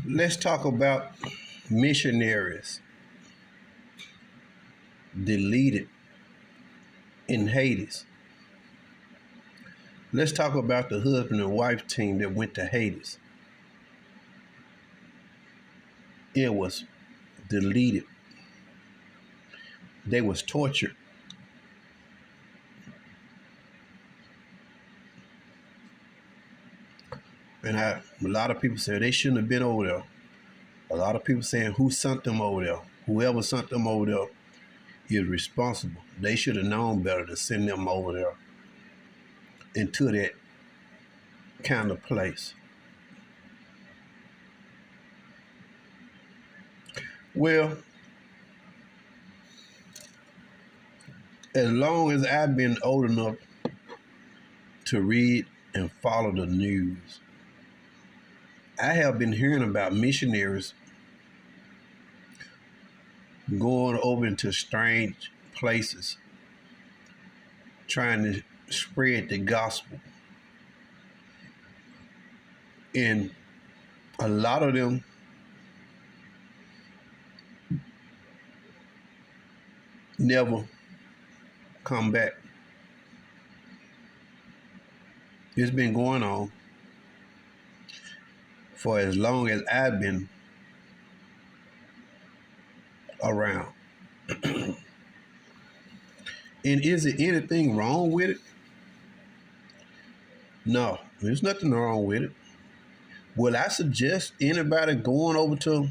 Let's talk about missionaries deleted in Haiti. Let's talk about the husband and wife team that went to Haiti. It was deleted. They was tortured. And a lot of people say they shouldn't have been over there. A lot of people saying who sent them over there. Whoever sent them over there is responsible. They should have known better to send them over there into that kind of place. Well, as long as I've been old enough to read and follow the news, I have been hearing about missionaries going over into strange places trying to spread the gospel. And a lot of them never come back. It's been going on for as long as I've been around. And is there anything wrong with it? No, there's nothing wrong with it. Would I suggest anybody going over to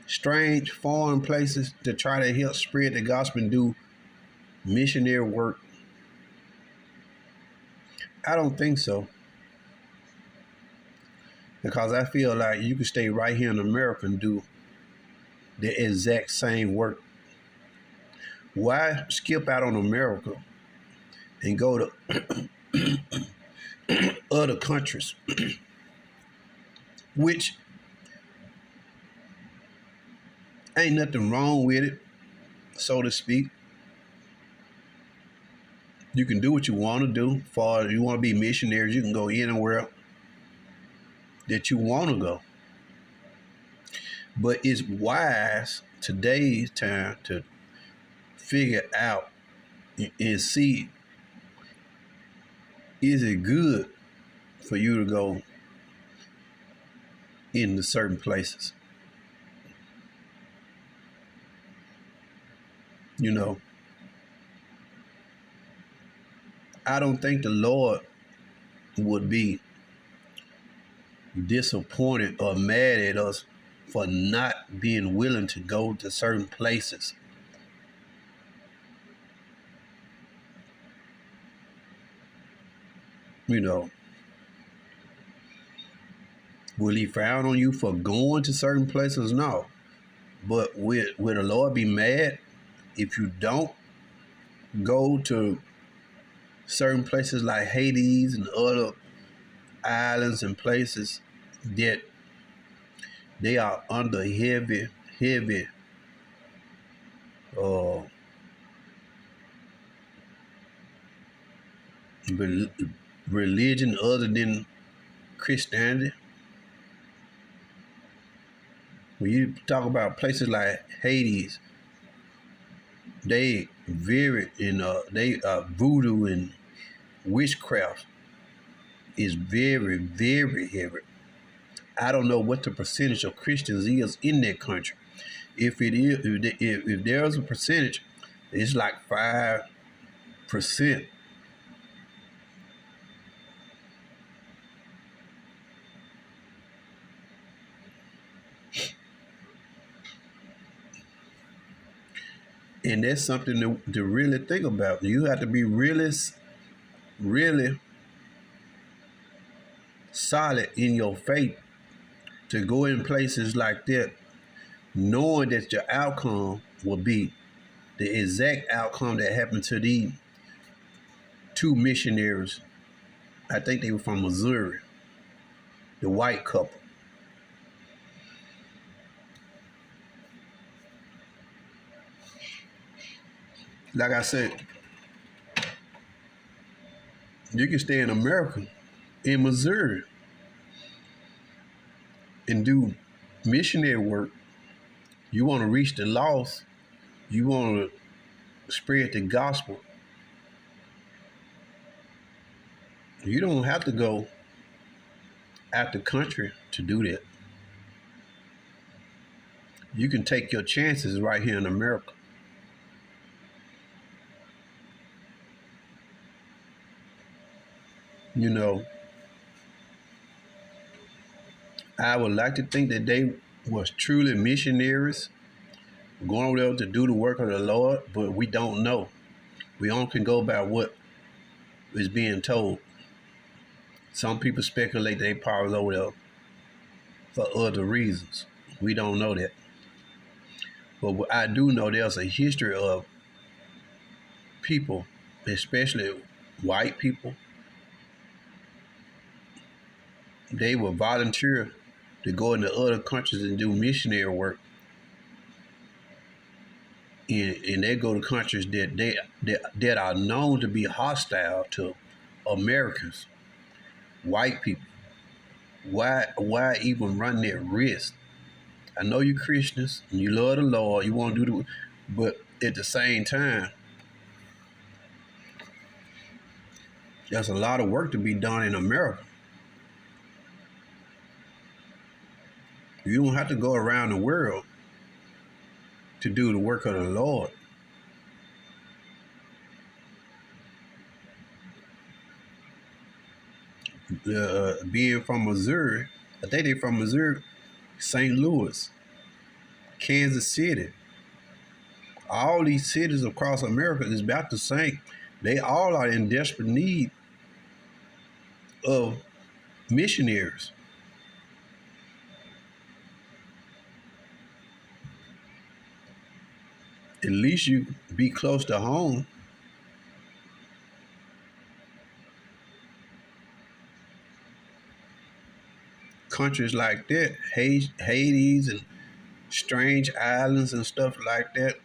strange foreign places to try to help spread the gospel and do missionary work? I don't think so. Because I feel like you can stay right here in America and do the exact same work. Why skip out on America and go to other countries, which ain't nothing wrong with it, so to speak. You can do what you want to do. For you want to be missionaries, you can go anywhere that you want to go. But it's wise today's time to figure out and see, is it good for you to go into certain places? You know, I don't think the Lord would be disappointed or mad at us for not being willing to go to certain places. You know, will he frown on you for going to certain places? No. But will the Lord be mad if you don't go to certain places like Haiti and other islands and places that they are under heavy uh, religion other than Christianity? When you talk about places like Haiti, they very they voodoo and witchcraft is very heavy. I don't know what the percentage of Christians is in that country. If it is, if there's a percentage, it's like 5%. And that's something to really think about. You have to be really solid in your faith to go in places like that, knowing that your outcome will be the exact outcome that happened to these two missionaries. I think they were from Missouri, the white couple. Like I said, you can stay in America, in Missouri, and do missionary work, you want to reach the lost, you want to spread the gospel, you don't have to go out the country to do that. You can take your chances right here in America. You know, I would like to think that they was truly missionaries going over there to do the work of the Lord, but we don't know. We only can go by what is being told. Some people speculate they probably was over there for other reasons. We don't know that. But what I do know, there's a history of people, especially white people, they will volunteer to go into other countries and do missionary work. And they go to countries that are known to be hostile to Americans, white people. Why even run that risk? I know you Christians and you love the Lord, you want to do the, but at the same time, there's a lot of work to be done in America. You don't have to go around the world to do the work of the Lord. Being from Missouri, I think they're from Missouri, St. Louis, Kansas City. All these cities across America is about the same. They all are in desperate need of missionaries. At least you be close to home. Countries like that, Hades and strange islands and stuff like that,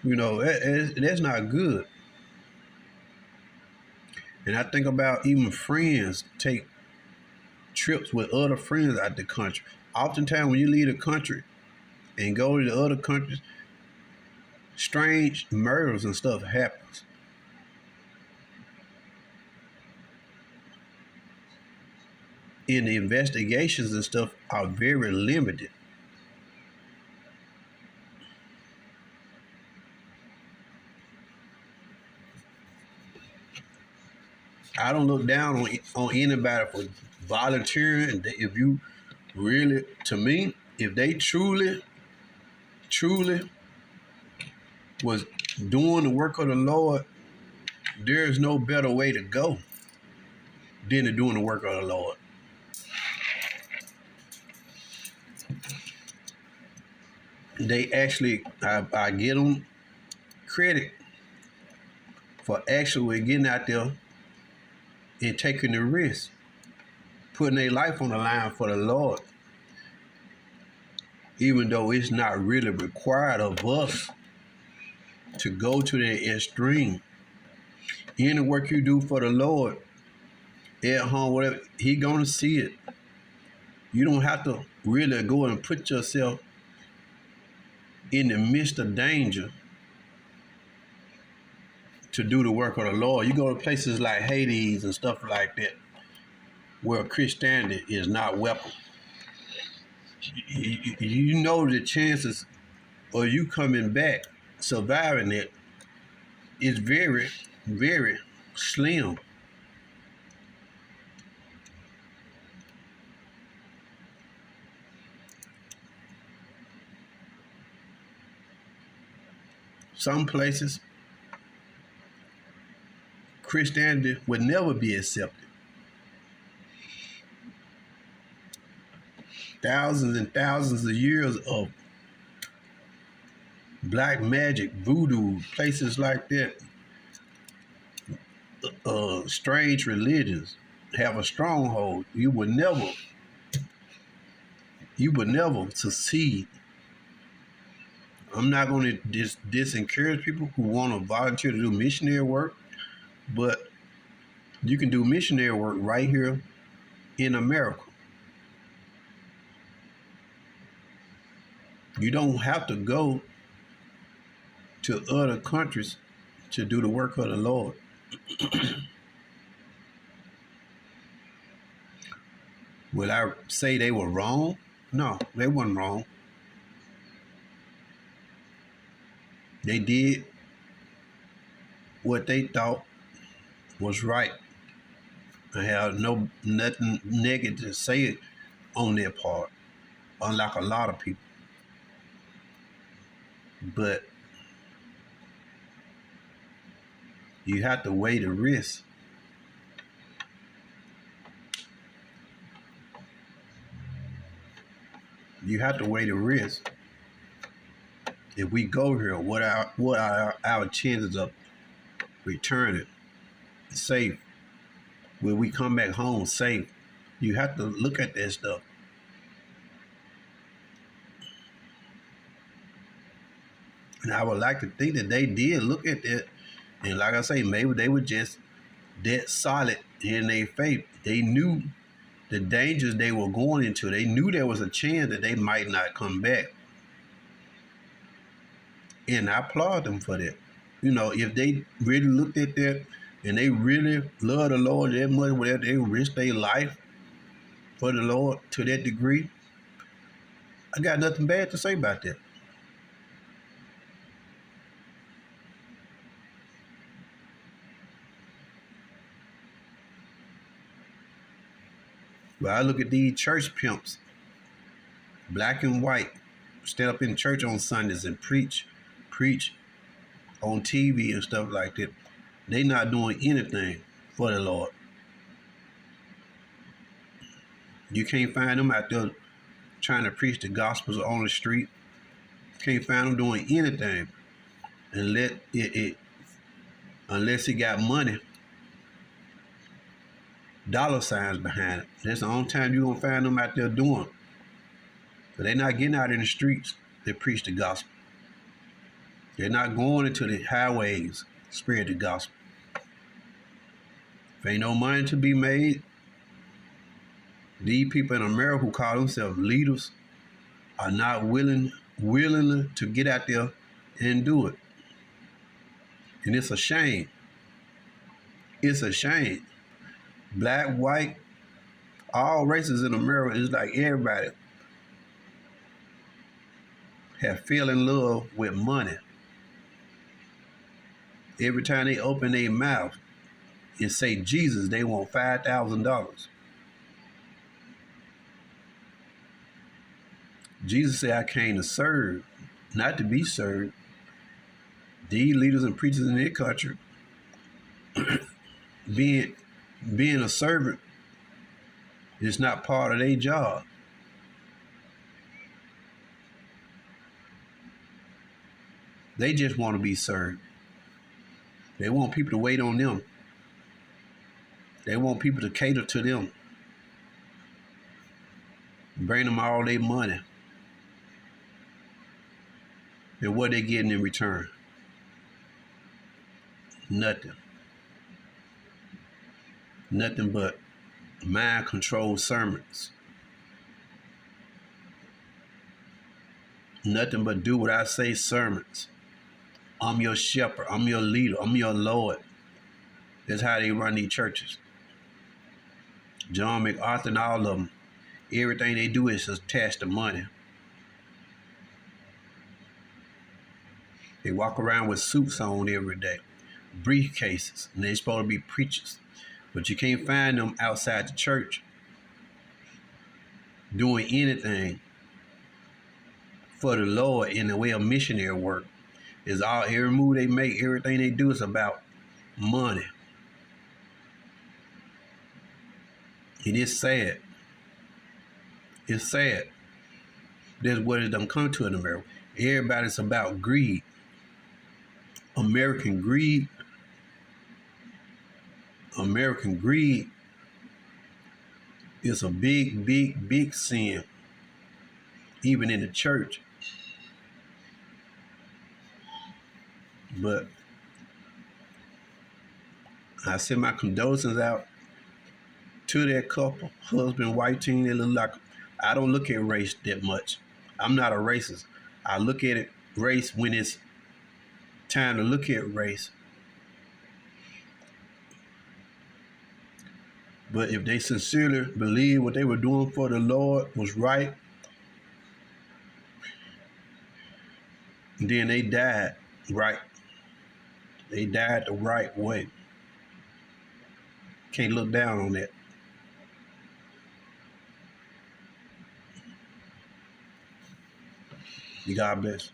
that's not good. And I think about even friends take trips with other friends out the country. Oftentimes, when you leave the country and go to the other countries, strange murders and stuff happens. And the investigations and stuff are very limited. I don't look down on anybody for volunteering. If you really, to me, if they truly was doing the work of the Lord, there's no better way to go than to doing the work of the Lord. They actually, I get them credit for actually getting out there and taking the risk, putting their life on the line for the Lord, even though it's not really required of us to go to the extreme. Any work you do for the Lord, at home, whatever, He gonna see it. You don't have to really go and put yourself in the midst of danger to do the work of the Lord. You go to places like Haiti and stuff like that, where Christianity is not welcome. You know the chances of you coming back, surviving it, is very, very slim. Some places, Christianity would never be accepted. Thousands and thousands of years of black magic, voodoo, places like that, strange religions have a stronghold. You would never succeed. I'm not going to disencourage people who want to volunteer to do missionary work, but you can do missionary work right here in America. You don't have to go to other countries to do the work of the Lord. Will I say they were wrong? No, they weren't wrong. They did what they thought was right. I have nothing negative to say on their part, unlike a lot of people. But you have to weigh the risk. You have to weigh the risk. If we go here, what are our chances of returning safe? Will we come back home safe? You have to look at that stuff. And I would like to think that they did look at that. And like I say, maybe they were just that solid in their faith. They knew the dangers they were going into. They knew there was a chance that they might not come back. And I applaud them for that. You know, if they really looked at that and they really love the Lord that much, where they risk their life for the Lord to that degree, I got nothing bad to say about that. But I look at these church pimps, black and white, stand up in church on Sundays and preach on TV and stuff like that. They not doing anything for the Lord. You can't find them out there trying to preach the gospels on the street. Can't find them doing anything unless he got money, dollar signs behind it. That's the only time you're gonna find them out there doing. But they're not getting out in the streets to preach the gospel. They're not going into the highways, spread the gospel. If ain't no money to be made, these people in America who call themselves leaders are not willing to get out there and do it. And it's a shame. It's a shame. Black, white, all races in America, is like everybody have fell in love with money. Every time they open their mouth and say Jesus, they want $5,000. Jesus said, I came to serve, not to be served. These leaders and preachers in their country, being a servant is not part of their job. They just want to be served. They want people to wait on them. They want people to cater to them. Bring them all their money. And what they getting in return? Nothing. Nothing but mind control sermons. Nothing but do what I say sermons. I'm your shepherd. I'm your leader. I'm your Lord. That's how they run these churches. John MacArthur and all of them. Everything they do is attached to money. They walk around with suits on every day, briefcases, and they're supposed to be preachers. But you can't find them outside the church doing anything for the Lord in the way of missionary work. Is all every move they make, everything they do is about money. And it's sad. It's sad. That's what it done come to in America. Everybody's about greed. American greed. American greed is a big, big, big sin, even in the church. But I send my condolences out to that couple, husband, wife team. They look like, I don't look at race that much. I'm not a racist. I look at it race when it's time to look at race. But if they sincerely believe what they were doing for the Lord was right, then they died right. They died the right way. Can't look down on that. God bless.